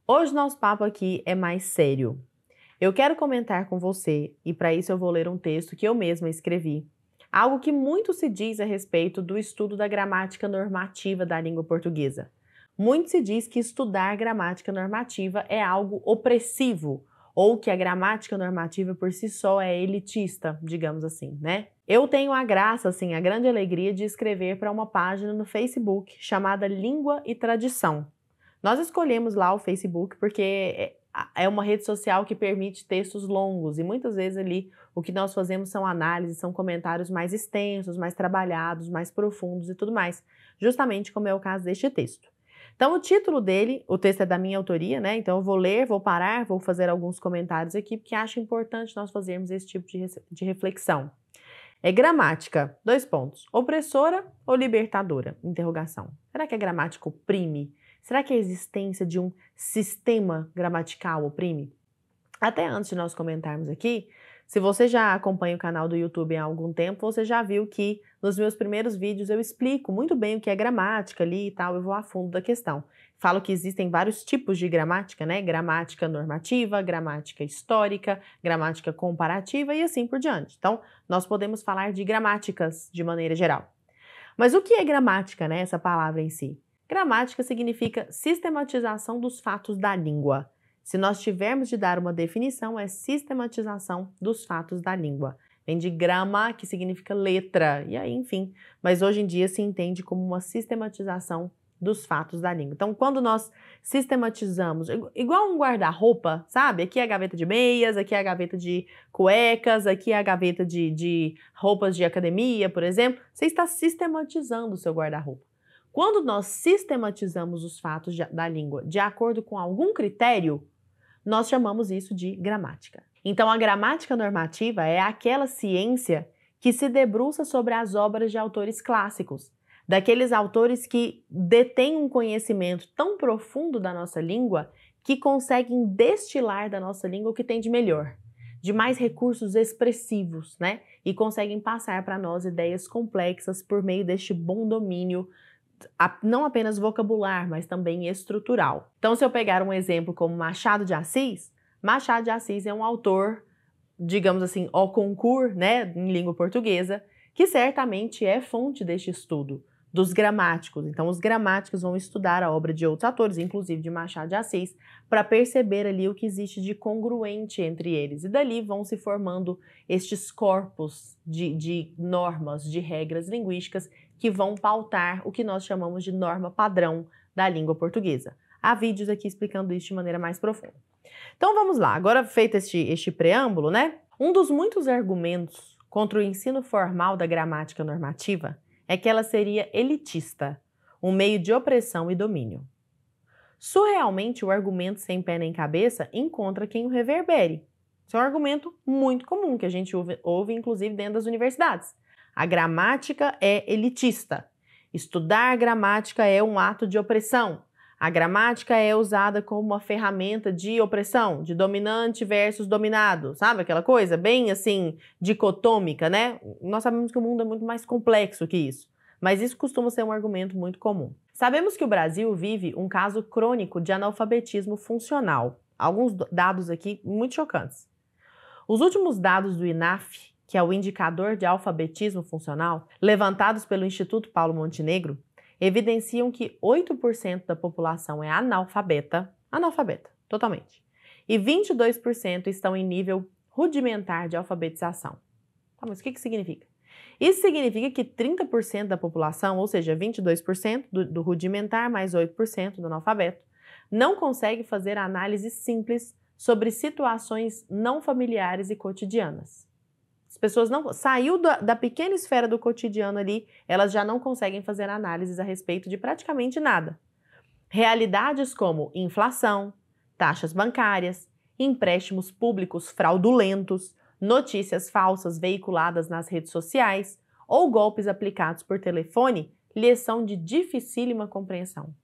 Hoje nosso papo aqui é mais sério. Eu quero comentar com você, e para isso eu vou ler um texto que eu mesma escrevi. Algo que muito se diz a respeito do estudo da gramática normativa da língua portuguesa. Muito se diz que estudar gramática normativa é algo opressivo, ou que a gramática normativa por si só é elitista, digamos assim, né? Eu tenho a graça, assim, a grande alegria de escrever para uma página no Facebook chamada Língua e Tradição. Nós escolhemos lá o Facebook porque é uma rede social que permite textos longos e muitas vezes ali o que nós fazemos são análises, são comentários mais extensos, mais trabalhados, mais profundos e tudo mais, justamente como é o caso deste texto. Então o título dele, o texto é da minha autoria, né? Então eu vou ler, vou parar, vou fazer alguns comentários aqui porque acho importante nós fazermos esse tipo de reflexão. É gramática, dois pontos, opressora ou libertadora? Interrogação. Será que a gramática oprime? Será que a existência de um sistema gramatical oprime? Até antes de nós comentarmos aqui, se você já acompanha o canal do YouTube há algum tempo, você já viu que nos meus primeiros vídeos eu explico muito bem o que é gramática ali e tal, eu vou a fundo da questão. Falo que existem vários tipos de gramática, né? Gramática normativa, gramática histórica, gramática comparativa e assim por diante. Então, nós podemos falar de gramáticas de maneira geral. Mas o que é gramática, né? Essa palavra em si? Gramática significa sistematização dos fatos da língua. Se nós tivermos de dar uma definição, é sistematização dos fatos da língua. Vem de grama, que significa letra, e aí, enfim. Mas hoje em dia se entende como uma sistematização dos fatos da língua. Então, quando nós sistematizamos, igual um guarda-roupa, sabe? Aqui é a gaveta de meias, aqui é a gaveta de cuecas, aqui é a gaveta de roupas de academia, por exemplo. Você está sistematizando o seu guarda-roupa. Quando nós sistematizamos os fatos da língua de acordo com algum critério, nós chamamos isso de gramática. Então, a gramática normativa é aquela ciência que se debruça sobre as obras de autores clássicos, daqueles autores que detêm um conhecimento tão profundo da nossa língua que conseguem destilar da nossa língua o que tem de melhor, de mais recursos expressivos, né? E conseguem passar para nós ideias complexas por meio deste bom domínio não apenas vocabular, mas também estrutural. Então, se eu pegar um exemplo como Machado de Assis é um autor, digamos assim, au concours, né, em língua portuguesa, que certamente é fonte deste estudo dos gramáticos. Então, os gramáticos vão estudar a obra de outros autores, inclusive de Machado de Assis, para perceber ali o que existe de congruente entre eles. E dali vão se formando estes corpos de normas, de regras linguísticas que vão pautar o que nós chamamos de norma padrão da língua portuguesa. Há vídeos aqui explicando isso de maneira mais profunda. Então vamos lá, agora feito este preâmbulo, né? Um dos muitos argumentos contra o ensino formal da gramática normativa é que ela seria elitista, um meio de opressão e domínio. Surrealmente, o argumento sem pé nem cabeça encontra quem o reverbere. Isso é um argumento muito comum que a gente ouve inclusive dentro das universidades. A gramática é elitista. Estudar gramática é um ato de opressão. A gramática é usada como uma ferramenta de opressão, de dominante versus dominado, sabe aquela coisa bem assim dicotômica, né? Nós sabemos que o mundo é muito mais complexo que isso, mas isso costuma ser um argumento muito comum. Sabemos que o Brasil vive um caso crônico de analfabetismo funcional. Alguns dados aqui muito chocantes. Os últimos dados do INAF, que é o Indicador de Alfabetismo Funcional, levantados pelo Instituto Paulo Montenegro, evidenciam que 8% da população é analfabeta, totalmente, e 22% estão em nível rudimentar de alfabetização. Tá, mas o que significa? Isso significa que 30% da população, ou seja, 22% do rudimentar mais 8% do analfabeto, não consegue fazer análise simples sobre situações não familiares e cotidianas. As pessoas não saiu da pequena esfera do cotidiano ali, elas já não conseguem fazer análises a respeito de praticamente nada. Realidades como inflação, taxas bancárias, empréstimos públicos fraudulentos, notícias falsas veiculadas nas redes sociais ou golpes aplicados por telefone lhes são de dificílima compreensão.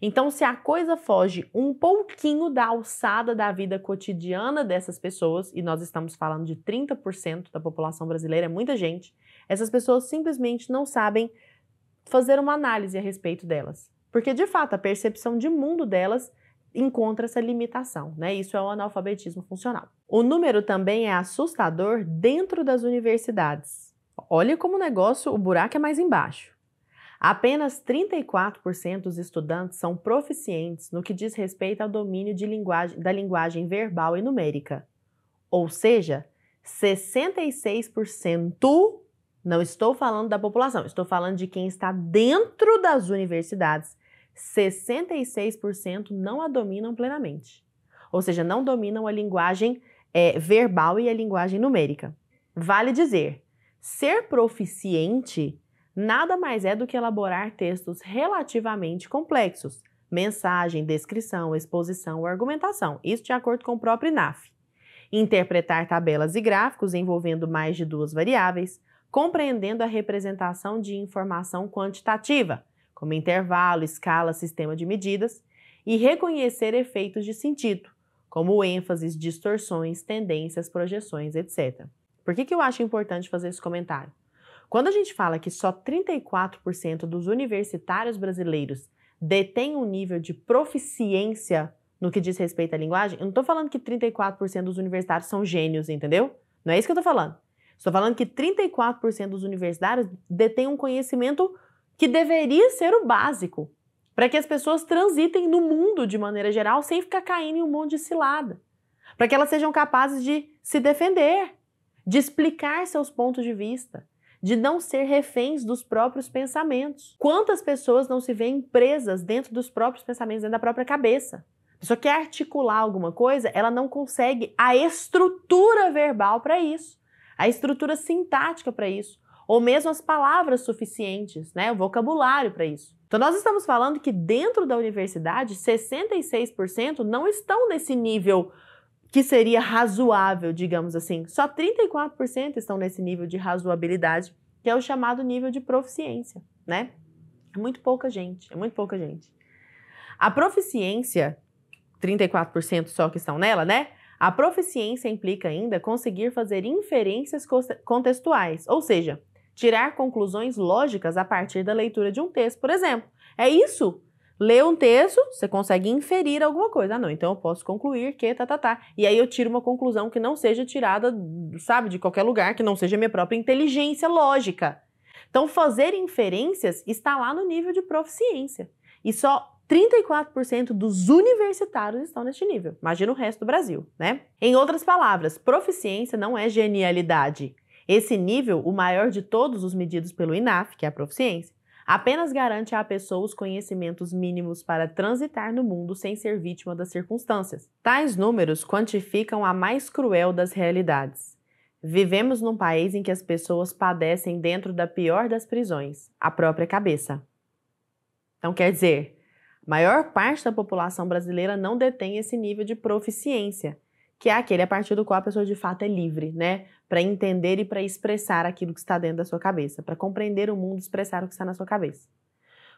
Então, se a coisa foge um pouquinho da alçada da vida cotidiana dessas pessoas, e nós estamos falando de 30% da população brasileira, é muita gente, essas pessoas simplesmente não sabem fazer uma análise a respeito delas. Porque, de fato, a percepção de mundo delas encontra essa limitação, né? Isso é o analfabetismo funcional. O número também é assustador dentro das universidades. Olha como o buraco é mais embaixo. Apenas 34% dos estudantes são proficientes no que diz respeito ao domínio da linguagem verbal e numérica. Ou seja, 66%, não estou falando da população, estou falando de quem está dentro das universidades, 66% não a dominam plenamente. Ou seja, não dominam a linguagem verbal e a linguagem numérica. Vale dizer, ser proficiente nada mais é do que elaborar textos relativamente complexos, mensagem, descrição, exposição ou argumentação, isso de acordo com o próprio INAF. Interpretar tabelas e gráficos envolvendo mais de duas variáveis, compreendendo a representação de informação quantitativa, como intervalo, escala, sistema de medidas, e reconhecer efeitos de sentido, como ênfases, distorções, tendências, projeções, etc. Por que eu acho importante fazer esse comentário? Quando a gente fala que só 34% dos universitários brasileiros detêm um nível de proficiência no que diz respeito à linguagem, eu não estou falando que 34% dos universitários são gênios, entendeu? Não é isso que eu estou falando. Estou falando que 34% dos universitários detêm um conhecimento que deveria ser o básico, para que as pessoas transitem no mundo de maneira geral sem ficar caindo em um monte de cilada, para que elas sejam capazes de se defender, de explicar seus pontos de vista, de não ser reféns dos próprios pensamentos. Quantas pessoas não se veem presas dentro dos próprios pensamentos, dentro da própria cabeça? A pessoa quer articular alguma coisa, ela não consegue a estrutura verbal para isso, a estrutura sintática para isso, ou mesmo as palavras suficientes, né, o vocabulário para isso. Então nós estamos falando que dentro da universidade, 66% não estão nesse nível que seria razoável, digamos assim. Só 34% estão nesse nível de razoabilidade, que é o chamado nível de proficiência, né? É muito pouca gente, é muito pouca gente. A proficiência, 34% só que estão nela, né? A proficiência implica ainda conseguir fazer inferências contextuais, ou seja, tirar conclusões lógicas a partir da leitura de um texto, por exemplo. É isso. Lê um texto, você consegue inferir alguma coisa. Ah, não, então eu posso concluir que E aí eu tiro uma conclusão que não seja tirada, sabe, de qualquer lugar, que não seja minha própria inteligência lógica. Então, fazer inferências está lá no nível de proficiência. E só 34% dos universitários estão neste nível. Imagina o resto do Brasil, né? Em outras palavras, proficiência não é genialidade. Esse nível, o maior de todos os medidos pelo INAF, que é a proficiência, apenas garante à pessoa os conhecimentos mínimos para transitar no mundo sem ser vítima das circunstâncias. Tais números quantificam a mais cruel das realidades. Vivemos num país em que as pessoas padecem dentro da pior das prisões, a própria cabeça. Então, quer dizer, a maior parte da população brasileira não detém esse nível de proficiência, que é aquele a partir do qual a pessoa de fato é livre, né? Para entender e para expressar aquilo que está dentro da sua cabeça, para compreender o mundo e expressar o que está na sua cabeça.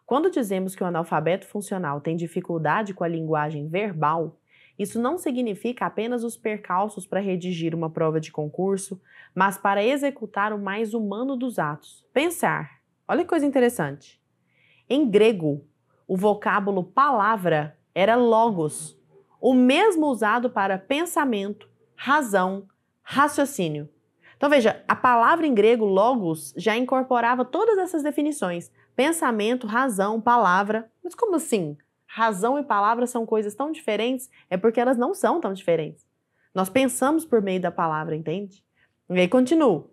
Quando dizemos que o analfabeto funcional tem dificuldade com a linguagem verbal, isso não significa apenas os percalços para redigir uma prova de concurso, mas para executar o mais humano dos atos, pensar. Olha que coisa interessante. Em grego, o vocábulo palavra era logos, o mesmo usado para pensamento, razão, raciocínio. Então veja, a palavra em grego logos já incorporava todas essas definições. Pensamento, razão, palavra. Mas como assim? Razão e palavra são coisas tão diferentes? É porque elas não são tão diferentes. Nós pensamos por meio da palavra, entende? E aí continuo.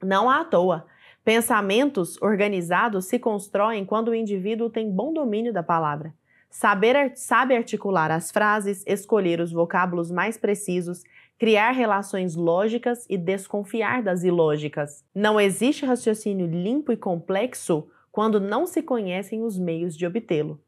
Não à toa. Pensamentos organizados se constroem quando o indivíduo tem bom domínio da palavra. Sabe articular as frases, escolher os vocábulos mais precisos, criar relações lógicas e desconfiar das ilógicas. Não existe raciocínio limpo e complexo quando não se conhecem os meios de obtê-lo.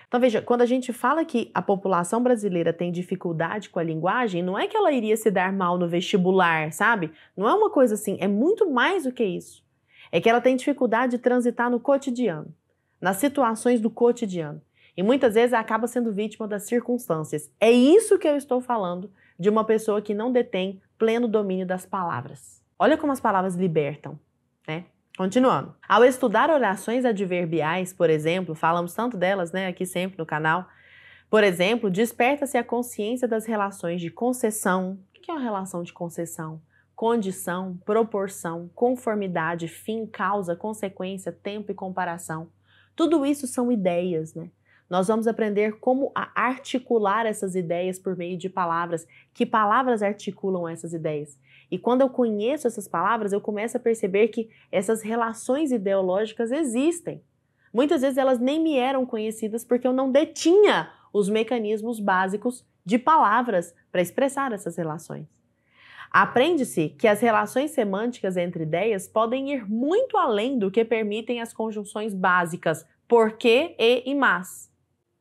Então veja, quando a gente fala que a população brasileira tem dificuldade com a linguagem, não é que ela iria se dar mal no vestibular, sabe? Não é uma coisa assim, é muito mais do que isso. É que ela tem dificuldade de transitar no cotidiano, nas situações do cotidiano. E muitas vezes acaba sendo vítima das circunstâncias. É isso que eu estou falando de uma pessoa que não detém pleno domínio das palavras. Olha como as palavras libertam, né? Continuando. Ao estudar orações adverbiais, por exemplo, falamos tanto delas, né, aqui sempre no canal, Por exemplo, desperta-se a consciência das relações de concessão. O que é uma relação de concessão? Condição, proporção, conformidade, fim, causa, consequência, tempo e comparação. Tudo isso são ideias, né? Nós vamos aprender como articular essas ideias por meio de palavras. Que palavras articulam essas ideias? E quando eu conheço essas palavras, eu começo a perceber que essas relações ideológicas existem. Muitas vezes elas nem me eram conhecidas porque eu não detinha os mecanismos básicos de palavras para expressar essas relações. Aprende-se que as relações semânticas entre ideias podem ir muito além do que permitem as conjunções básicas porque, e mas.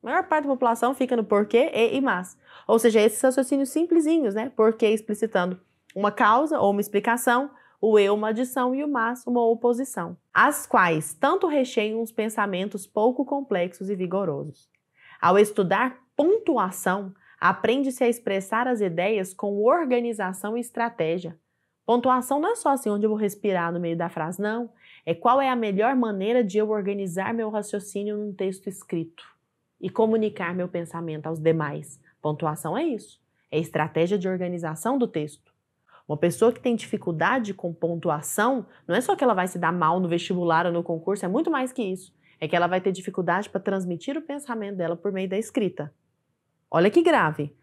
A maior parte da população fica no porquê, e mas. Ou seja, esses raciocínios simplesinhos, né? Porquê explicitando uma causa ou uma explicação, o e uma adição e o mas uma oposição, as quais tanto recheiam os pensamentos pouco complexos e vigorosos. Ao estudar pontuação, aprende-se a expressar as ideias com organização e estratégia. Pontuação não é só assim onde eu vou respirar no meio da frase, não. É qual é a melhor maneira de eu organizar meu raciocínio num texto escrito e comunicar meu pensamento aos demais. Pontuação é isso, é estratégia de organização do texto. Uma pessoa que tem dificuldade com pontuação, não é só que ela vai se dar mal no vestibular ou no concurso, é muito mais que isso. É que ela vai ter dificuldade para transmitir o pensamento dela por meio da escrita. Olha que grave.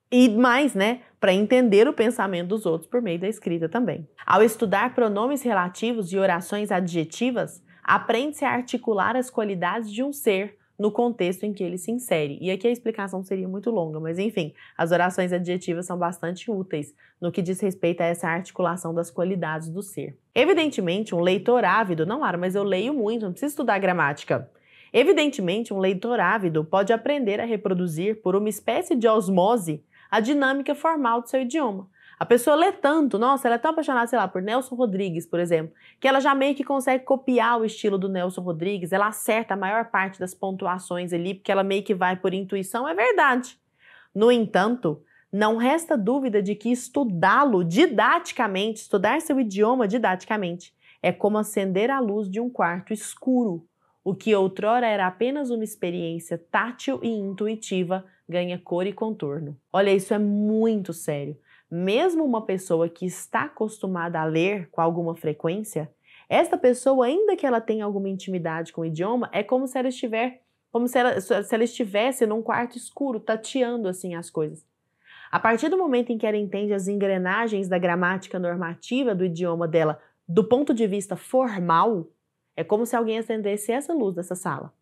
E mais, né, para entender o pensamento dos outros por meio da escrita também. Ao estudar pronomes relativos e orações adjetivas, aprende-se a articular as qualidades de um ser no contexto em que ele se insere. E aqui a explicação seria muito longa, mas enfim, as orações adjetivas são bastante úteis no que diz respeito a essa articulação das qualidades do ser. Evidentemente, um leitor ávido, não, Lara, mas eu leio muito, não preciso estudar gramática. Evidentemente, um leitor ávido pode aprender a reproduzir, por uma espécie de osmose, a dinâmica formal do seu idioma. A pessoa lê tanto, nossa, ela é tão apaixonada, sei lá, por Nelson Rodrigues, por exemplo, que ela já meio que consegue copiar o estilo do Nelson Rodrigues, ela acerta a maior parte das pontuações ali, porque ela meio que vai por intuição, é verdade. No entanto, não resta dúvida de que estudá-lo didaticamente, estudar seu idioma didaticamente, é como acender a luz de um quarto escuro. O que outrora era apenas uma experiência tátil e intuitiva ganha cor e contorno. Olha, isso é muito sério. Mesmo uma pessoa que está acostumada a ler com alguma frequência, esta pessoa, ainda que ela tenha alguma intimidade com o idioma, é como se ela estivesse num quarto escuro, tateando assim as coisas. A partir do momento em que ela entende as engrenagens da gramática normativa do idioma dela do ponto de vista formal, é como se alguém acendesse essa luz dessa sala.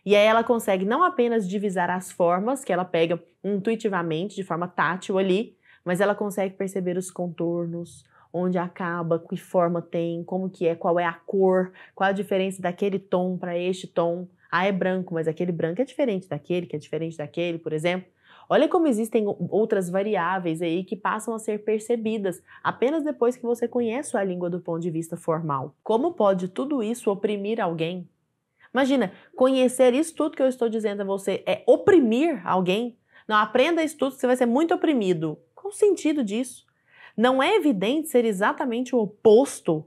E aí ela consegue não apenas divisar as formas, que ela pega intuitivamente, de forma tátil ali, mas ela consegue perceber os contornos, onde acaba, que forma tem, como que é, qual é a cor, qual a diferença daquele tom para este tom. Ah, é branco, mas aquele branco é diferente daquele, que é diferente daquele, por exemplo. Olha como existem outras variáveis aí que passam a ser percebidas apenas depois que você conhece a língua do ponto de vista formal. Como pode tudo isso oprimir alguém? Imagina, conhecer isso tudo que eu estou dizendo a você é oprimir alguém? Não, aprenda isso tudo que você vai ser muito oprimido. Qual o sentido disso? Não é evidente ser exatamente o oposto?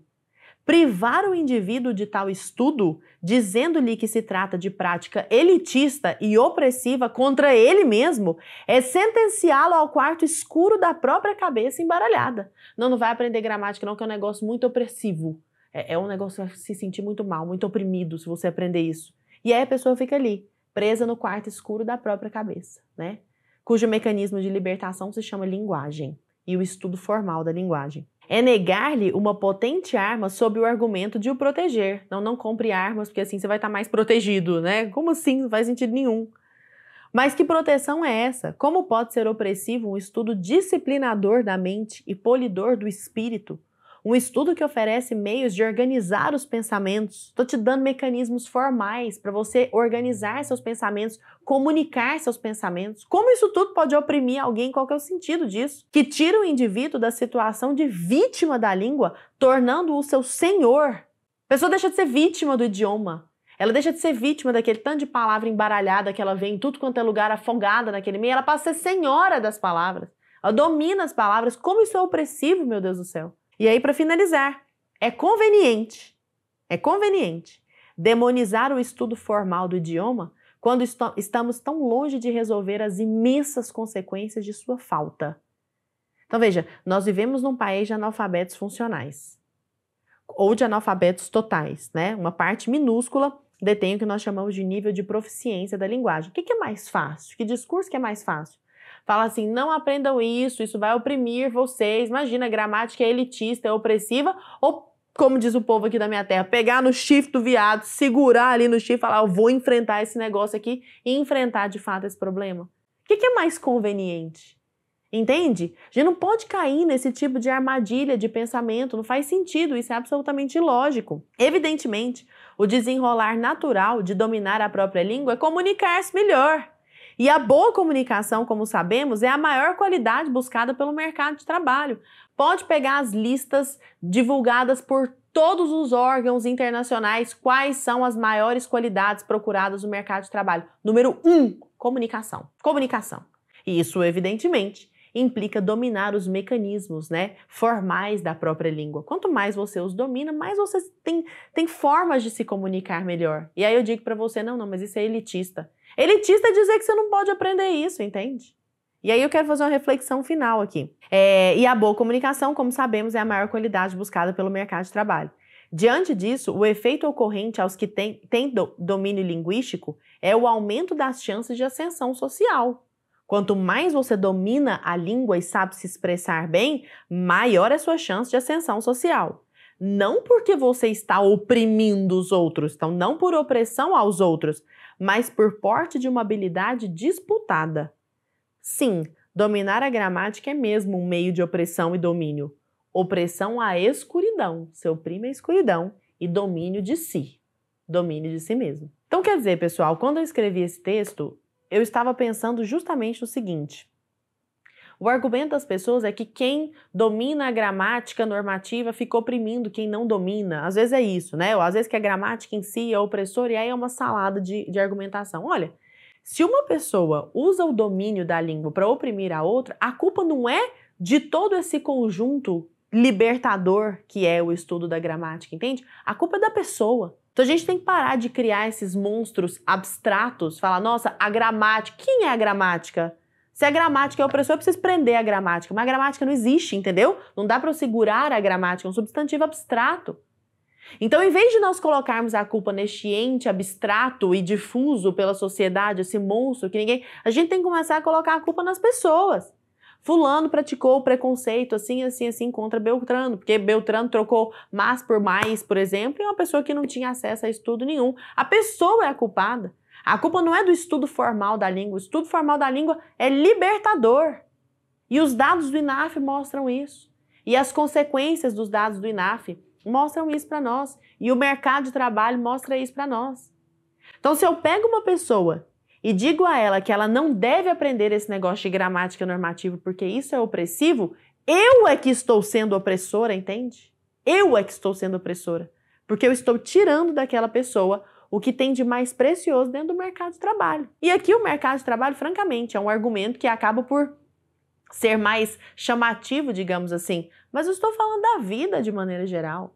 Privar o indivíduo de tal estudo, dizendo-lhe que se trata de prática elitista e opressiva contra ele mesmo, é sentenciá-lo ao quarto escuro da própria cabeça embaralhada. Não vai aprender gramática não, que é um negócio muito opressivo. É um negócio que vai se sentir muito mal, muito oprimido se você aprender isso. E aí a pessoa fica ali, presa no quarto escuro da própria cabeça, né? Cujo mecanismo de libertação se chama linguagem e o estudo formal da linguagem. É negar-lhe uma potente arma sob o argumento de o proteger. Não compre armas porque assim você vai estar mais protegido, né? Como assim? Não faz sentido nenhum. Mas que proteção é essa? Como pode ser opressivo um estudo disciplinador da mente e polidor do espírito? Um estudo que oferece meios de organizar os pensamentos. Estou te dando mecanismos formais para você organizar seus pensamentos, comunicar seus pensamentos. Como isso tudo pode oprimir alguém? Qual que é o sentido disso? Que tira o indivíduo da situação de vítima da língua, tornando-o seu senhor. A pessoa deixa de ser vítima do idioma. Ela deixa de ser vítima daquele tanto de palavra embaralhada que ela vê em tudo quanto é lugar, afogada naquele meio. Ela passa a ser senhora das palavras. Ela domina as palavras. Como isso é opressivo, meu Deus do céu. E aí, para finalizar, é conveniente demonizar o estudo formal do idioma quando estamos tão longe de resolver as imensas consequências de sua falta. Então veja, nós vivemos num país de analfabetos funcionais, ou de analfabetos totais, né? Uma parte minúscula detém o que nós chamamos de nível de proficiência da linguagem. O que é mais fácil? Que discurso que é mais fácil? Fala assim, não aprendam isso vai oprimir vocês. Imagina, a gramática é elitista, é opressiva, ou, como diz o povo aqui da minha terra, pegar no chifre do viado, segurar ali no chifre e falar, eu vou enfrentar esse negócio aqui e enfrentar de fato esse problema. O que é mais conveniente? Entende? A gente não pode cair nesse tipo de armadilha de pensamento, não faz sentido, isso é absolutamente ilógico. Evidentemente, o desenrolar natural de dominar a própria língua é comunicar-se melhor. E a boa comunicação, como sabemos, é a maior qualidade buscada pelo mercado de trabalho. Pode pegar as listas divulgadas por todos os órgãos internacionais, quais são as maiores qualidades procuradas no mercado de trabalho. Número 1, comunicação. Comunicação. E isso, evidentemente, implica dominar os mecanismos, né, formais da própria língua. Quanto mais você os domina, mais você tem formas de se comunicar melhor. E aí eu digo para você, não, mas isso é elitista. Elitista é dizer que você não pode aprender isso, entende? E aí eu quero fazer uma reflexão final aqui. E a boa comunicação, como sabemos, é a maior qualidade buscada pelo mercado de trabalho. Diante disso, o efeito ocorrente aos que têm domínio linguístico é o aumento das chances de ascensão social. Quanto mais você domina a língua e sabe se expressar bem, maior é a sua chance de ascensão social. Não porque você está oprimindo os outros, então não por opressão aos outros, mas por porte de uma habilidade disputada. Sim, dominar a gramática é mesmo um meio de opressão e domínio. Opressão à escuridão, você oprime a escuridão, e domínio de si mesmo. Então quer dizer, pessoal, quando eu escrevi esse texto, eu estava pensando justamente no seguinte: o argumento das pessoas é que quem domina a gramática normativa fica oprimindo quem não domina. Às vezes é isso, né? Ou às vezes que a gramática em si é opressora, e aí é uma salada de argumentação. Olha, se uma pessoa usa o domínio da língua para oprimir a outra, a culpa não é de todo esse conjunto libertador que é o estudo da gramática, entende? A culpa é da pessoa. Então a gente tem que parar de criar esses monstros abstratos, falar, nossa, a gramática, quem é a gramática? Se a gramática é opressora, eu preciso prender a gramática, mas a gramática não existe, entendeu? Não dá para eu segurar a gramática, é um substantivo abstrato. Então, em vez de nós colocarmos a culpa neste ente abstrato e difuso pela sociedade, esse monstro que ninguém... A gente tem que começar a colocar a culpa nas pessoas. Fulano praticou o preconceito assim contra Beltrano, porque Beltrano trocou mas por mais, por exemplo, e uma pessoa que não tinha acesso a estudo nenhum. A pessoa é a culpada. A culpa não é do estudo formal da língua. O estudo formal da língua é libertador. E os dados do INAF mostram isso. E as consequências dos dados do INAF mostram isso para nós. E o mercado de trabalho mostra isso para nós. Então, se eu pego uma pessoa e digo a ela que ela não deve aprender esse negócio de gramática normativa porque isso é opressivo, eu é que estou sendo opressora, entende? Eu é que estou sendo opressora. Porque eu estou tirando daquela pessoa o que tem de mais precioso dentro do mercado de trabalho. E aqui o mercado de trabalho, francamente, é um argumento que acaba por ser mais chamativo, digamos assim. Mas eu estou falando da vida de maneira geral.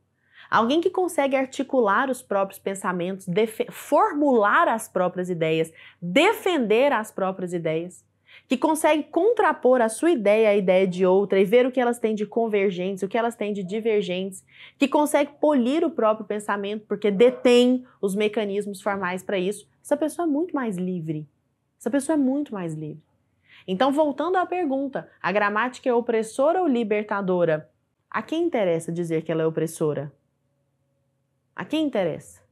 Alguém que consegue articular os próprios pensamentos, formular as próprias ideias, defender as próprias ideias, que consegue contrapor a sua ideia à ideia de outra e ver o que elas têm de convergentes, o que elas têm de divergentes, que consegue polir o próprio pensamento porque detém os mecanismos formais para isso, essa pessoa é muito mais livre. Essa pessoa é muito mais livre. Então, voltando à pergunta, a gramática é opressora ou libertadora? A quem interessa dizer que ela é opressora? A quem interessa?